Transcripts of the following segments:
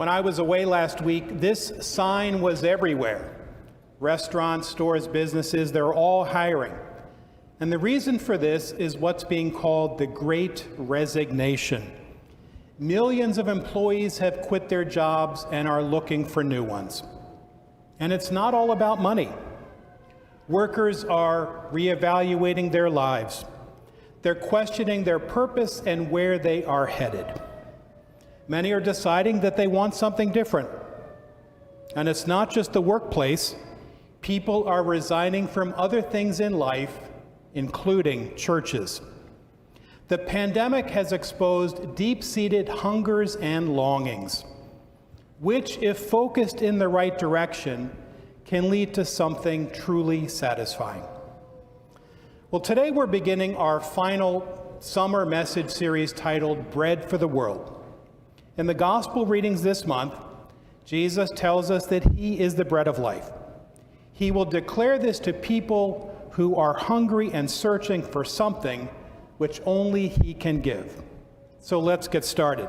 When I was away last week, this sign was everywhere. Restaurants, stores, businesses, they're all hiring. And the reason for this is what's being called the Great Resignation. Millions of employees have quit their jobs and are looking for new ones. And it's not all about money. Workers are reevaluating their lives. They're questioning their purpose and where they are headed. Many are deciding that they want something different. And it's not just the workplace. People are resigning from other things in life, including churches. The pandemic has exposed deep-seated hungers and longings, which, if focused in the right direction, can lead to something truly satisfying. Well, today we're beginning our final summer message series titled Bread for the World. In the gospel readings this month, Jesus tells us that he is the bread of life. He will declare this to people who are hungry and searching for something which only he can give. So let's get started.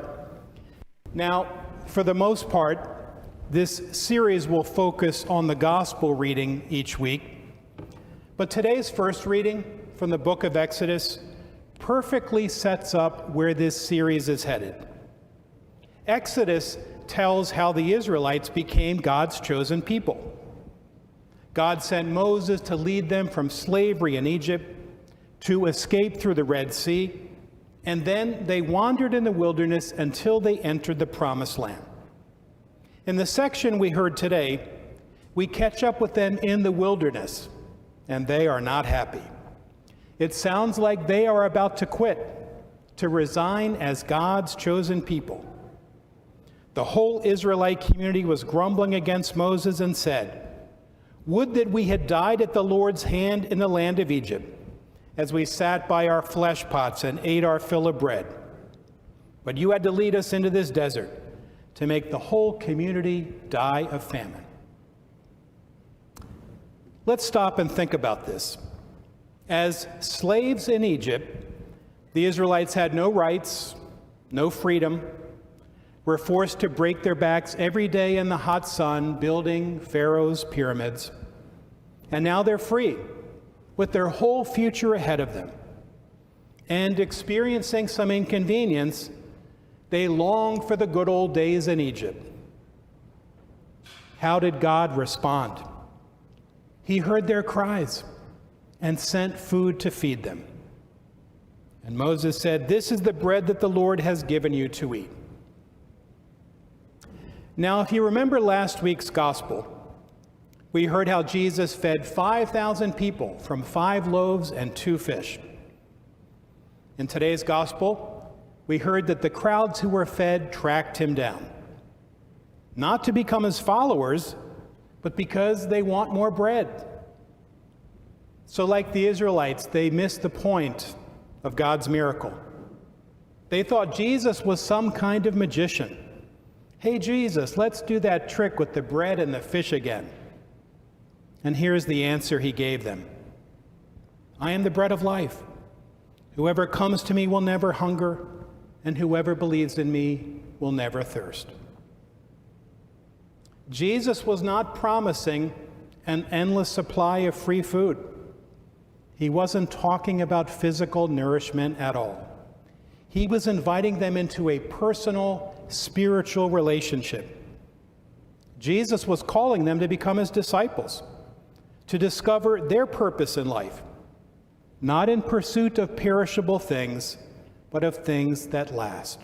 Now, for the most part, this series will focus on the gospel reading each week. But today's first reading from the book of Exodus perfectly sets up where this series is headed. Exodus tells how the Israelites became God's chosen people. God sent Moses to lead them from slavery in Egypt, to escape through the Red Sea, and then they wandered in the wilderness until they entered the Promised Land. In the section we heard today, we catch up with them in the wilderness, and they are not happy. It sounds like they are about to quit, to resign as God's chosen people. The whole Israelite community was grumbling against Moses and said, "Would that we had died at the Lord's hand in the land of Egypt, as we sat by our flesh pots and ate our fill of bread. But you had to lead us into this desert to make the whole community die of famine." Let's stop and think about this. As slaves in Egypt, the Israelites had no rights, no freedom, were forced to break their backs every day in the hot sun building Pharaoh's pyramids. And now they're free, with their whole future ahead of them. And experiencing some inconvenience, they long for the good old days in Egypt. How did God respond? He heard their cries and sent food to feed them. And Moses said, "This is the bread that the Lord has given you to eat." Now, if you remember last week's gospel, we heard how Jesus fed 5,000 people from 5 loaves and 2 fish. In today's gospel, we heard that the crowds who were fed tracked him down, not to become his followers, but because they want more bread. So like the Israelites, they missed the point of God's miracle. They thought Jesus was some kind of magician. "Hey, Jesus, let's do that trick with the bread and the fish again." And here's the answer he gave them. "I am the bread of life. Whoever comes to me will never hunger, and whoever believes in me will never thirst." Jesus was not promising an endless supply of free food. He wasn't talking about physical nourishment at all. He was inviting them into a personal, spiritual relationship. Jesus was calling them to become his disciples, to discover their purpose in life, not in pursuit of perishable things, but of things that last.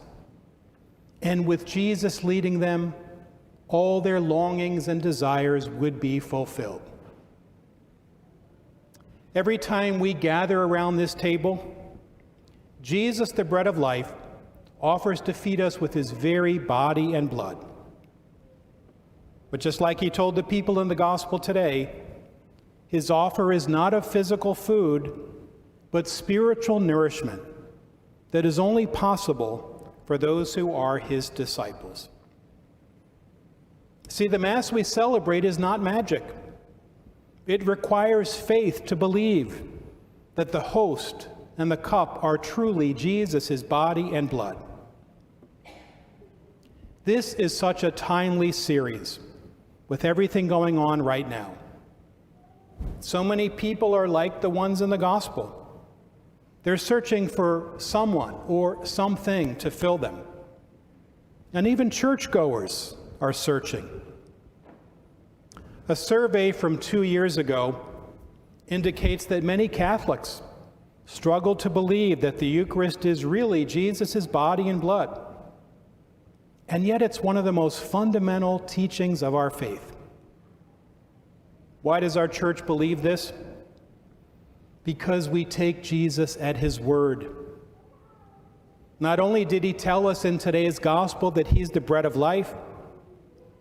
And with Jesus leading them, all their longings and desires would be fulfilled. Every time we gather around this table, Jesus, the bread of life, offers to feed us with his very body and blood. But just like he told the people in the gospel today, his offer is not of physical food, but spiritual nourishment that is only possible for those who are his disciples. See, the Mass we celebrate is not magic. It requires faith to believe that the host and the cup are truly Jesus' body and blood. This is such a timely series with everything going on right now. So many people are like the ones in the gospel. They're searching for someone or something to fill them. And even churchgoers are searching. A survey from 2 years ago indicates that many Catholics struggle to believe that the Eucharist is really Jesus' body and blood. And yet it's one of the most fundamental teachings of our faith. Why does our church believe this? Because we take Jesus at his word. Not only did he tell us in today's gospel that he's the bread of life,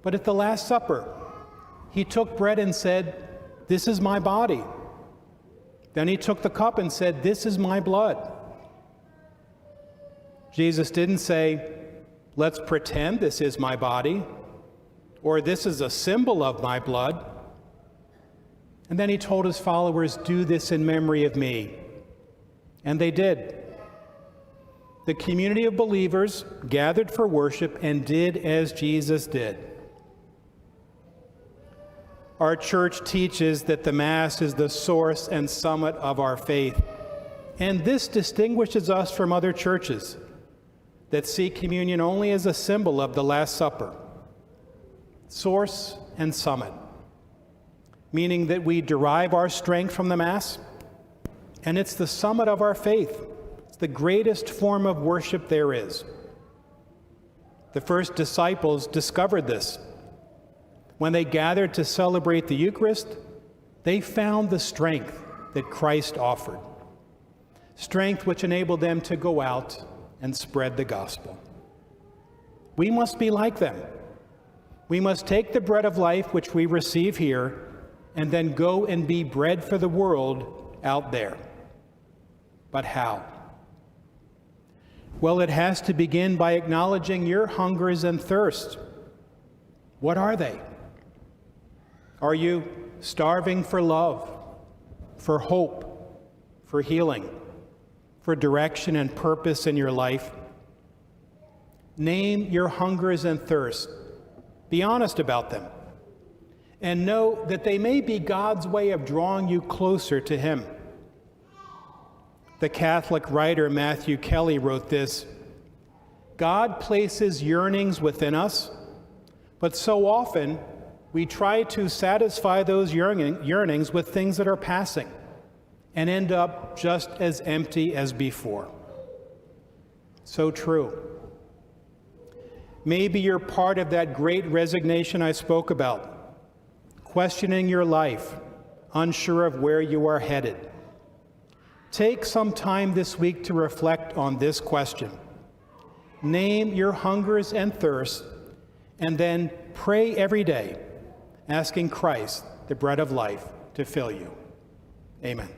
but at the Last Supper, he took bread and said, "This is my body." Then he took the cup and said, "This is my blood." Jesus didn't say, "Let's pretend this is my body," or "This is a symbol of my blood." And then he told his followers, "Do this in memory of me." And they did. The community of believers gathered for worship and did as Jesus did. Our church teaches that the Mass is the source and summit of our faith. And this distinguishes us from other churches that see communion only as a symbol of the Last Supper. Source and summit, meaning that we derive our strength from the Mass, and it's the summit of our faith. It's the greatest form of worship there is. The first disciples discovered this. When they gathered to celebrate the Eucharist, they found the strength that Christ offered, strength which enabled them to go out and spread the gospel. We must be like them. We must take the bread of life which we receive here and then go and be bread for the world out there. But how? Well, it has to begin by acknowledging your hungers and thirsts. What are they? Are you starving for love, for hope, for healing, for direction and purpose in your life? Name your hungers and thirsts. Be honest about them. And know that they may be God's way of drawing you closer to him. The Catholic writer Matthew Kelly wrote this: "God places yearnings within us, but so often we try to satisfy those yearnings with things that are passing and end up just as empty as before." So true. Maybe you're part of that great resignation I spoke about, questioning your life, unsure of where you are headed. Take some time this week to reflect on this question. Name your hungers and thirsts, and then pray every day, asking Christ, the bread of life, to fill you. Amen.